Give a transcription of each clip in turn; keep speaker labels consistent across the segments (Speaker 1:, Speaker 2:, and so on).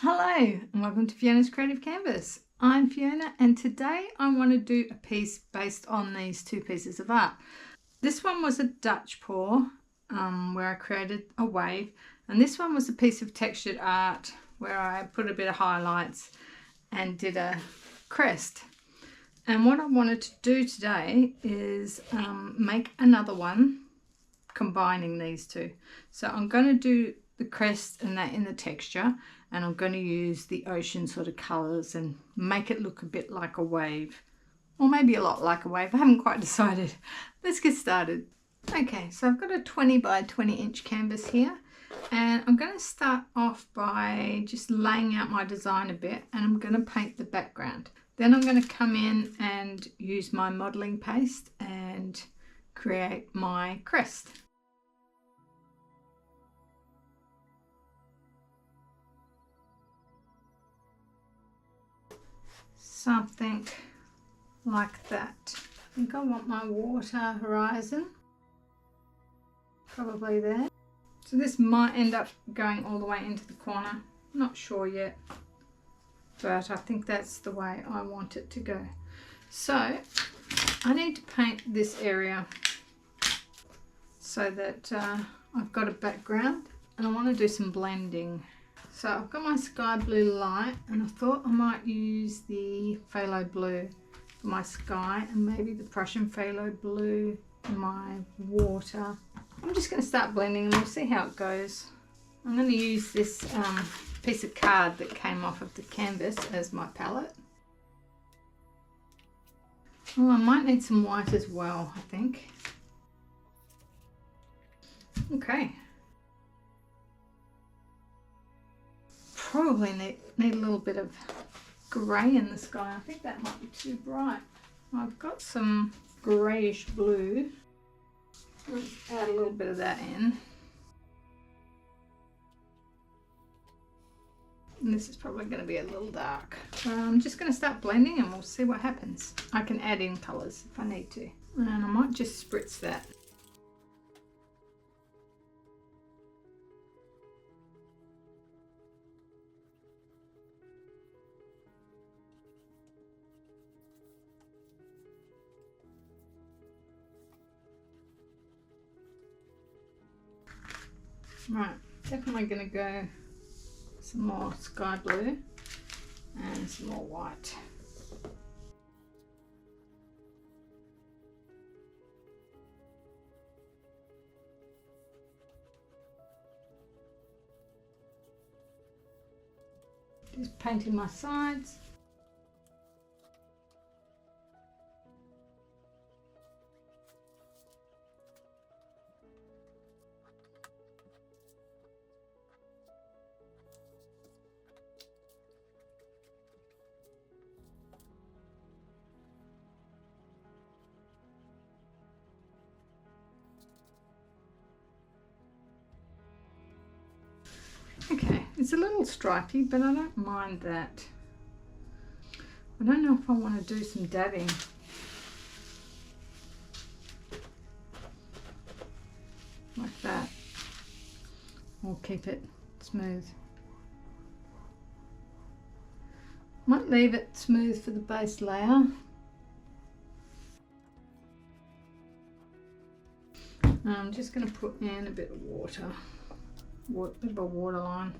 Speaker 1: Hello and welcome to Fiona's Creative Canvas. I'm Fiona and today I want to do a piece based on these two pieces of art. This one was a Dutch pour where I created a wave, and this one was a piece of textured art where I put a bit of highlights and did a crest. And what I wanted to do today is make another one combining these two. So I'm going to do the crest and that in the texture, and I'm going to use the ocean sort of colours and make it look a bit like a wave, or maybe a lot like a wave. I haven't quite decided. Let's get started. Okay, so I've got a 20 by 20 inch canvas here, and I'm going to start off by just laying out my design a bit, and I'm going to paint the background. Then I'm going to come in and use my modelling paste and create my crest. Something like that. I think I want my water horizon probably there. So this might end up going all the way into the corner. Not sure yet, but I think that's the way I want it to go. So I need to paint this area so that I've got a background, and I want to do some blending. So I've got my sky blue light, and I thought I might use the phthalo blue for my sky and maybe the Prussian phthalo blue for my water. I'm just going to start blending and we'll see how it goes. I'm going to use this piece of card that came off of the canvas as my palette. Oh, I might need some white as well, I think. Okay. Probably need a little bit of grey in the sky. I think that might be too bright. I've got some greyish blue. Let's add a little bit of that in. And this is probably going to be a little dark. So I'm just going to start blending and we'll see what happens. I can add in colours if I need to. And I might just spritz that. Right, definitely going to go some more sky blue and some more white. Just painting my sides. Okay, it's a little stripy, but I don't mind that. I don't know if I want to do some dabbing. Like that. Or keep it smooth. Might leave it smooth for the base layer. I'm just going to put in a bit of water. Bit of a waterline.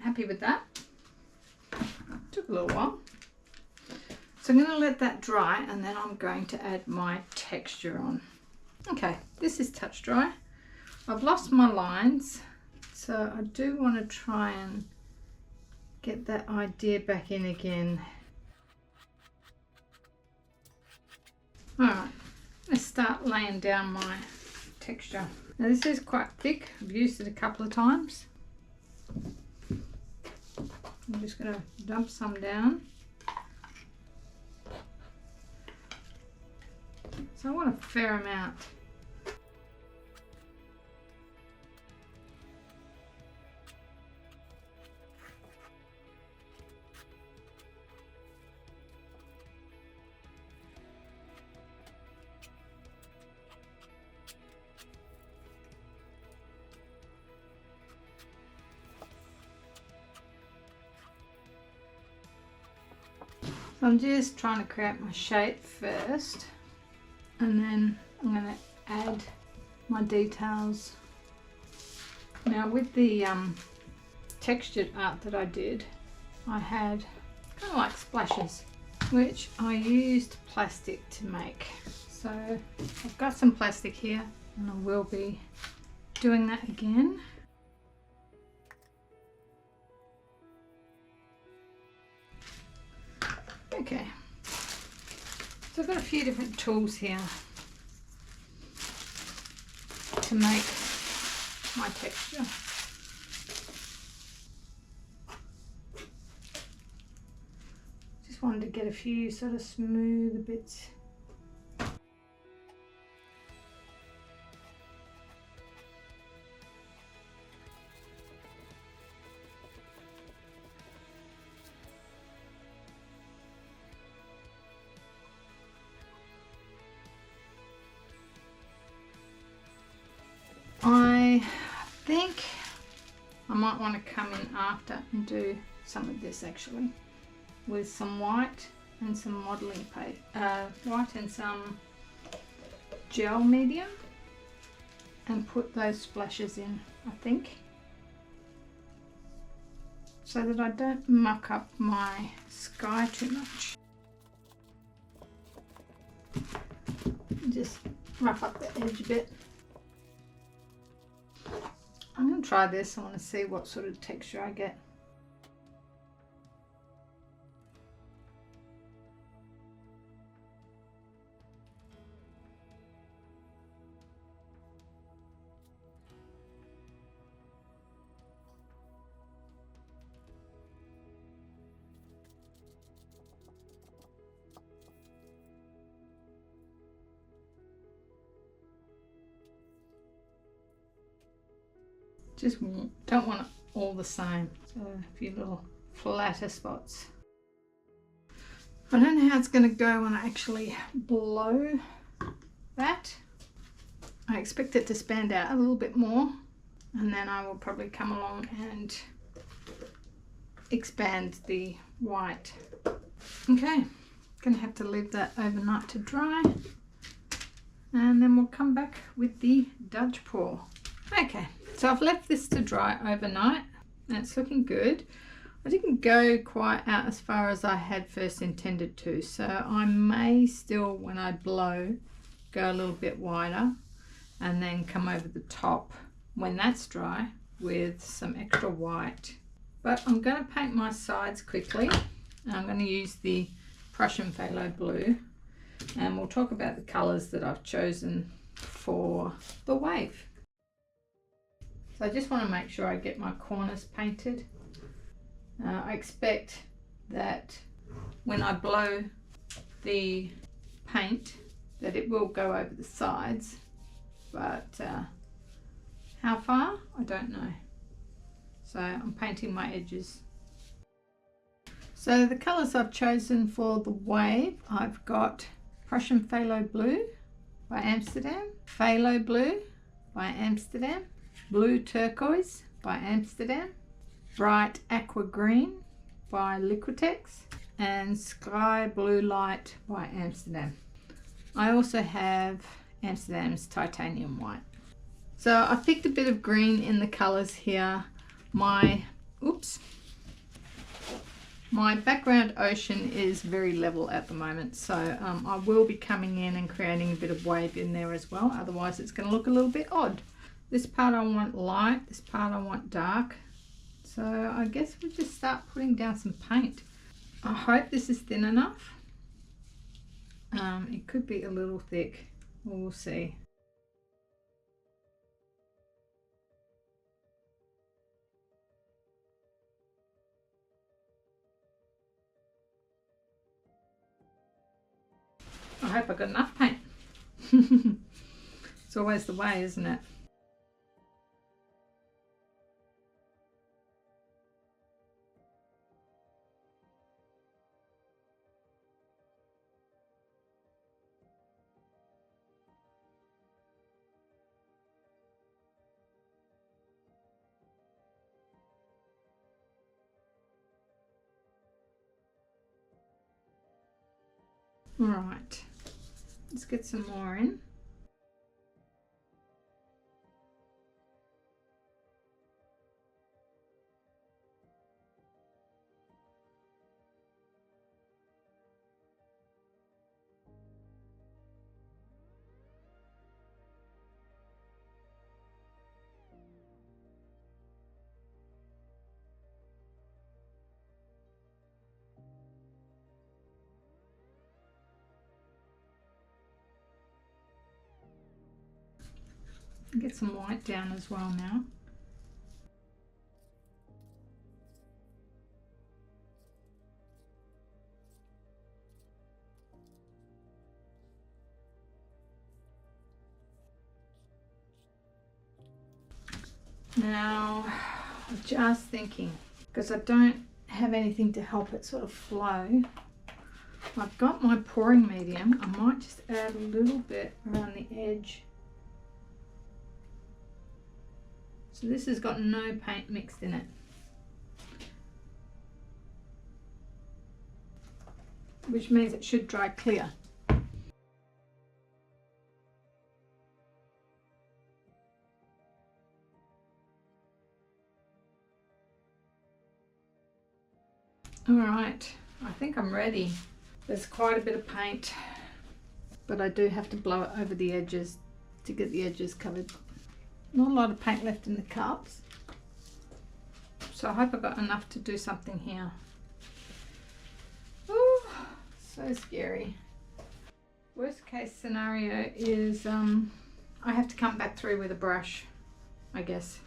Speaker 1: Happy with that? Took a little while. So I'm going to let that dry and then I'm going to add my texture on. Okay, this is touch dry. I've lost my lines, so I do want to try and get that idea back in again. Alright, let's start laying down my texture. Now this is quite thick, I've used it a couple of times. I'm just going to dump some down. So I want a fair amount. So I'm just trying to create my shape first, and then I'm going to add my details. Now with the textured art that I did, I had kind of like splashes, which I used plastic to make. So I've got some plastic here, and I will be doing that again. Okay, so I've got a few different tools here to make my texture. Just wanted to get a few sort of smooth bits. I think I might want to come in after and do some of this actually with some white and some modelling paste, white and some gel medium, and put those splashes in, I think, so that I don't muck up my sky too much. Just rough up the edge a bit. I'm going to try this. I want to see what sort of texture I get. Just don't want it all the same, so a few little flatter spots. I don't know how it's going to go when I actually blow that. I expect it to stand out a little bit more, and then I will probably come along and expand the white. Okay, going to have to leave that overnight to dry, and then we'll come back with the Dutch pour. Okay, so I've left this to dry overnight and it's looking good. I didn't go quite out as far as I had first intended to, so I may still, when I blow, go a little bit wider and then come over the top when that's dry with some extra white. But I'm going to paint my sides quickly. I'm going to use the Prussian phthalo blue, and we'll talk about the colours that I've chosen for the wave. So I just want to make sure I get my corners painted. I expect that when I blow the paint that it will go over the sides, but how far, I don't know. So I'm painting my edges. So the colours I've chosen for the wave, I've got Prussian phthalo blue by Amsterdam, phthalo blue by Amsterdam, blue turquoise by Amsterdam, bright aqua green by Liquitex, and sky blue light by Amsterdam. I also have Amsterdam's titanium white. So I picked a bit of green in the colours here. My background ocean is very level at the moment, so I will be coming in and creating a bit of wave in there as well, otherwise it's going to look a little bit odd. This part I want light, this part I want dark. So I guess we'll just start putting down some paint. I hope this is thin enough. It could be a little thick, we'll see. I hope I got enough paint. It's always the way, isn't it? Right, let's get some more in. Get some white down as well now. Now, I'm just thinking, because I don't have anything to help it sort of flow. I've got my pouring medium. I might just add a little bit around the edge. So this has got no paint mixed in it. Which means it should dry clear. Alright, I think I'm ready. There's quite a bit of paint, but I do have to blow it over the edges to get the edges covered. Not a lot of paint left in the cups, so I hope I got enough to do something here. Ooh, so scary. Worst case scenario is I have to come back through with a brush, I guess.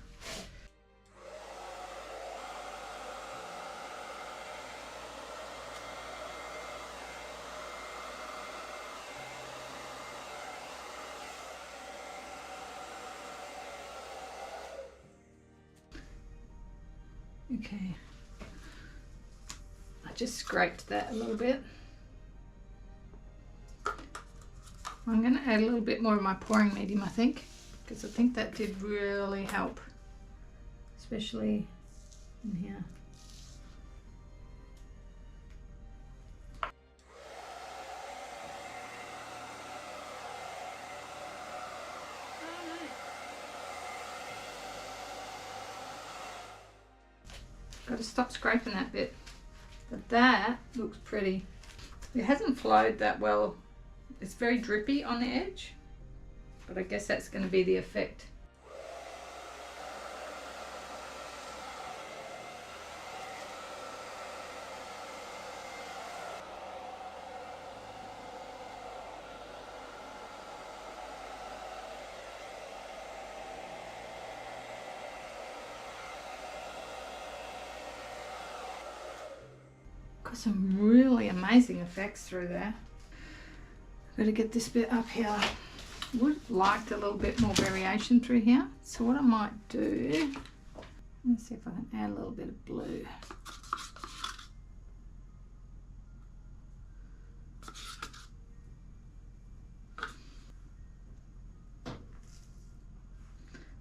Speaker 1: Okay, I just scraped that a little bit. I'm going to add a little bit more of my pouring medium, I think, because I think that did really help, especially in here. Got to stop scraping that bit. But that looks pretty. It hasn't flowed that well. It's very drippy on the edge, but I guess that's going to be the effect. Got some really amazing effects through there. Got to get this bit up here. Would have liked a little bit more variation through here. So what I might do, let's see if I can add a little bit of blue.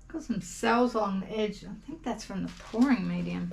Speaker 1: Got some cells along the edge. I think that's from the pouring medium.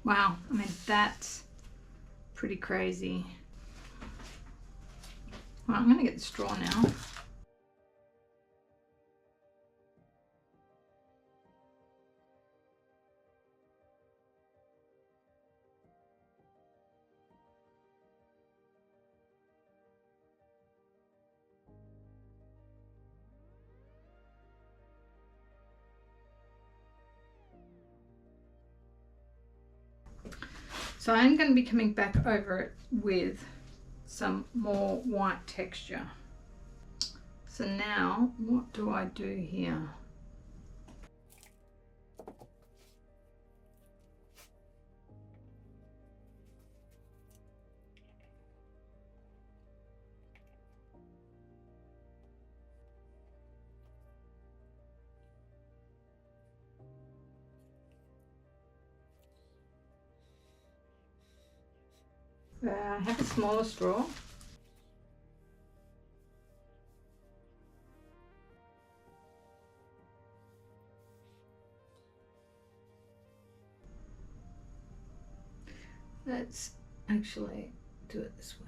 Speaker 1: Wow, I mean, that's pretty crazy. Well, I'm going to get the straw now. So I'm going to be coming back over it with some more white texture. So now what do I do here? I have a smaller straw. Let's actually do it this way.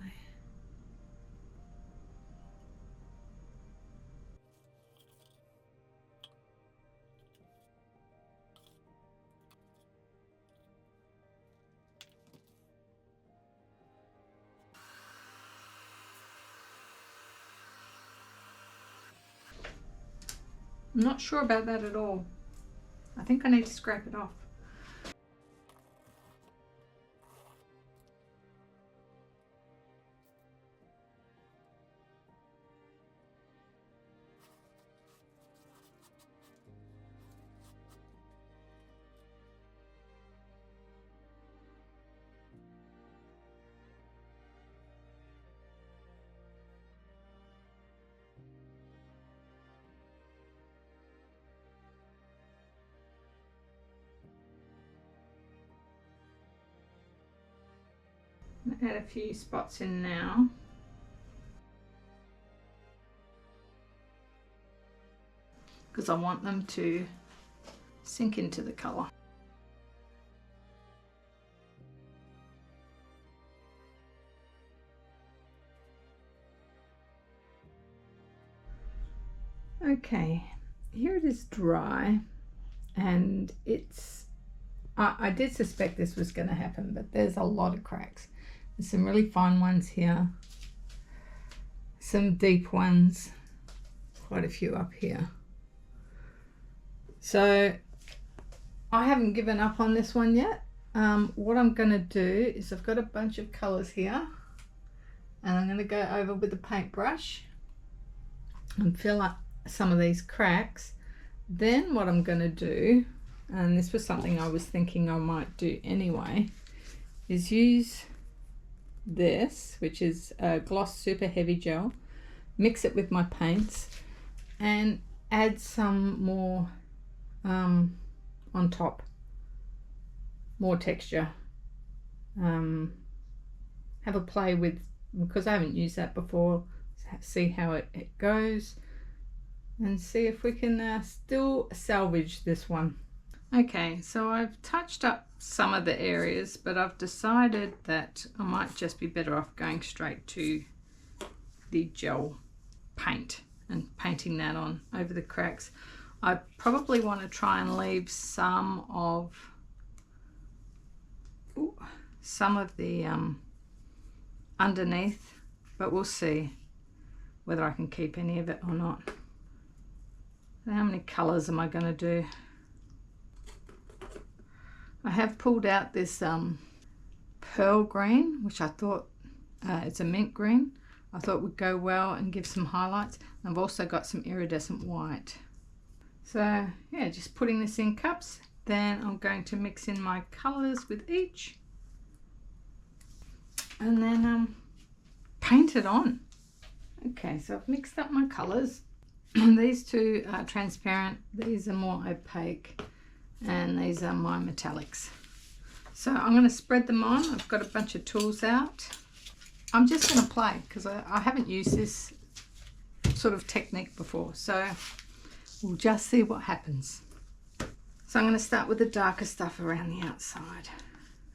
Speaker 1: I'm not sure about that at all. I think I need to scrape it off. Add a few spots in now. Because I want them to sink into the colour. Okay, here it is dry, and it's I did suspect this was going to happen, but there's a lot of cracks. There's some really fine ones here, some deep ones, quite a few up here. So I haven't given up on this one yet. What I'm going to do is I've got a bunch of colours here, and I'm going to go over with the paintbrush and fill up some of these cracks. Then what I'm going to do, and this was something I was thinking I might do anyway, is use this, which is a gloss super heavy gel, mix it with my paints and add some more on top, more texture. Have a play with, because I haven't used that before, see how it goes, and see if we can still salvage this one. Okay, so I've touched up some of the areas, but I've decided that I might just be better off going straight to the gel paint and painting that on over the cracks. I probably want to try and leave some of the underneath, but we'll see whether I can keep any of it or not. How many colours am I going to do? I have pulled out this pearl green, which I thought it's a mint green. I thought would go well and give some highlights. And I've also got some iridescent white. So yeah, just putting this in cups. Then I'm going to mix in my colours with each, and then paint it on. Okay, so I've mixed up my colours. These two are transparent, these are more opaque, and these are my metallics. So I'm going to spread them on. I've got a bunch of tools out. I'm just going to play because I haven't used this sort of technique before, so we'll just see what happens. So I'm going to start with the darker stuff around the outside,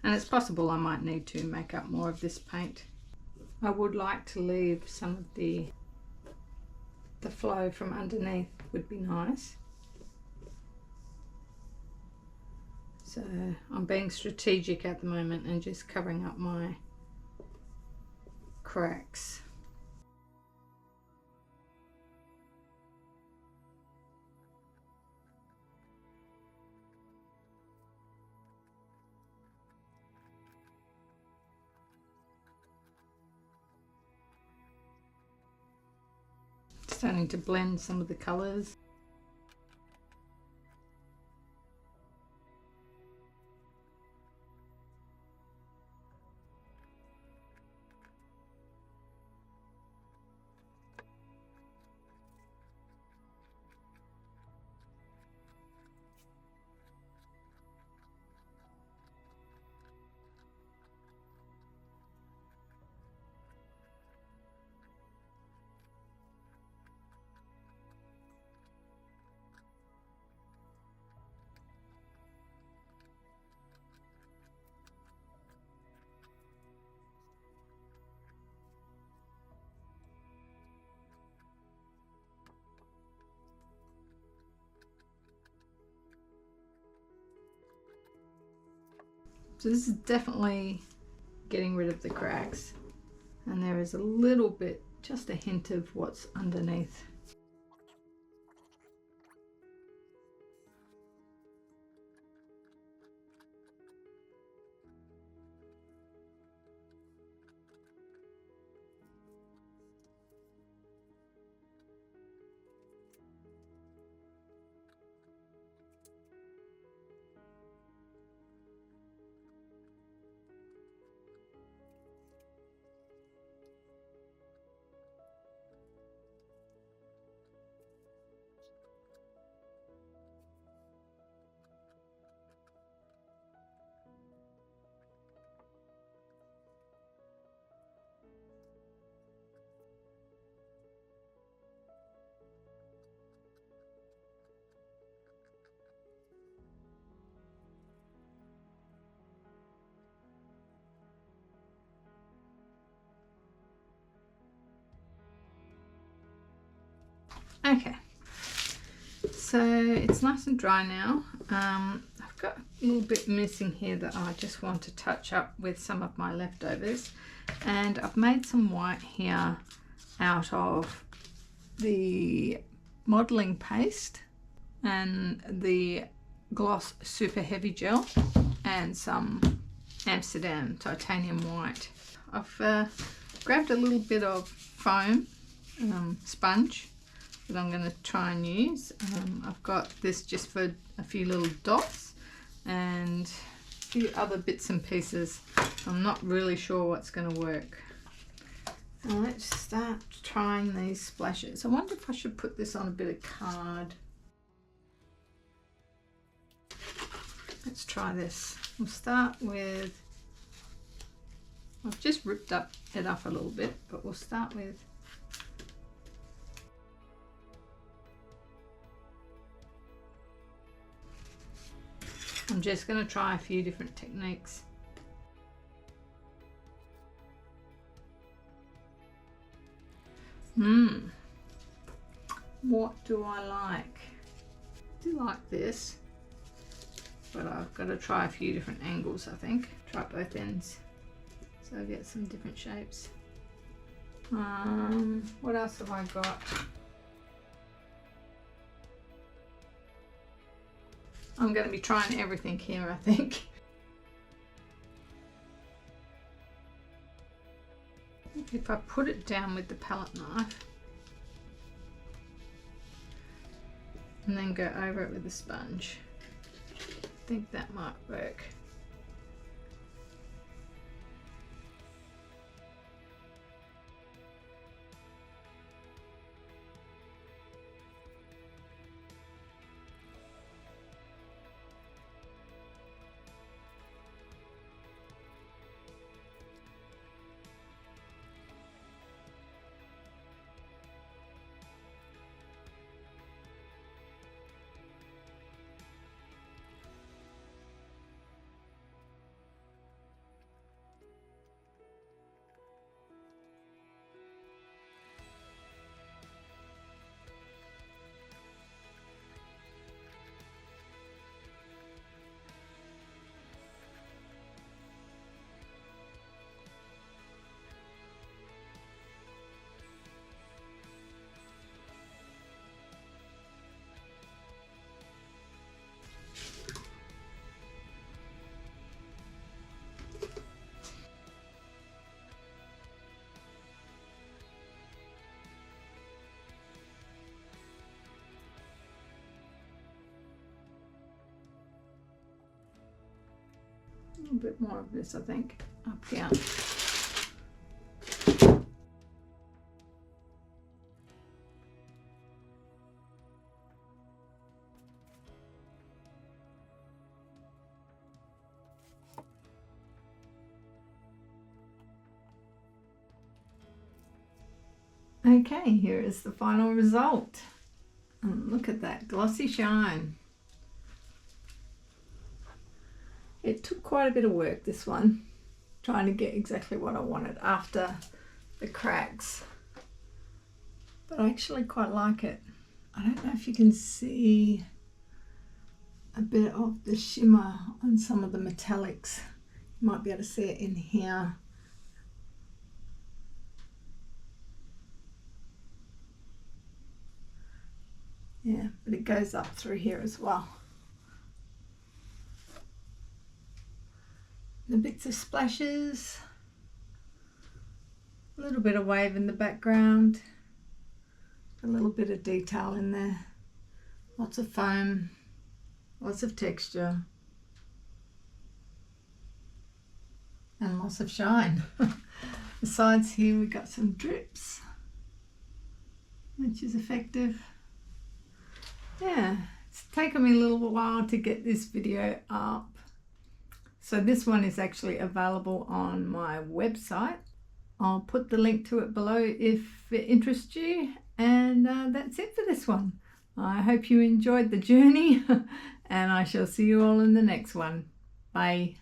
Speaker 1: and it's possible I might need to make up more of this paint. I would like to leave some of the flow from underneath, would be nice. So I'm being strategic at the moment and just covering up my cracks. Starting to blend some of the colours. So this is definitely getting rid of the cracks, and there is a little bit, just a hint of what's underneath. Okay, so it's nice and dry now. I've got a little bit missing here that I just want to touch up with some of my leftovers, and I've made some white here out of the modelling paste and the gloss super heavy gel and some Amsterdam titanium white. I've grabbed a little bit of foam sponge that I'm going to try and use. I've got this just for a few little dots and a few other bits and pieces. I'm not really sure what's going to work. So let's start trying these splashes. I wonder if I should put this on a bit of card. Let's try this. We'll start with, I've just ripped it up a little bit, but we'll start with I'm just going to try a few different techniques. What do I like? I do like this, but I've got to try a few different angles, I think. Try both ends so I get some different shapes. What else have I got? I'm going to be trying everything here, I think. If I put it down with the palette knife and then go over it with a sponge, I think that might work. A little bit more of this, I think, up here. Okay, here is the final result. And look at that glossy shine. It took quite a bit of work, this one, trying to get exactly what I wanted after the cracks. But I actually quite like it. I don't know if you can see a bit of the shimmer on some of the metallics. You might be able to see it in here. Yeah, but it goes up through here as well. The bits of splashes, a little bit of wave in the background, a little bit of detail in there, lots of foam, lots of texture, and lots of shine. Besides here we got some drips, which is effective. Yeah, it's taken me a little while to get this video up. So this one is actually available on my website. I'll put the link to it below if it interests you. And that's it for this one. I hope you enjoyed the journey and I shall see you all in the next one. Bye.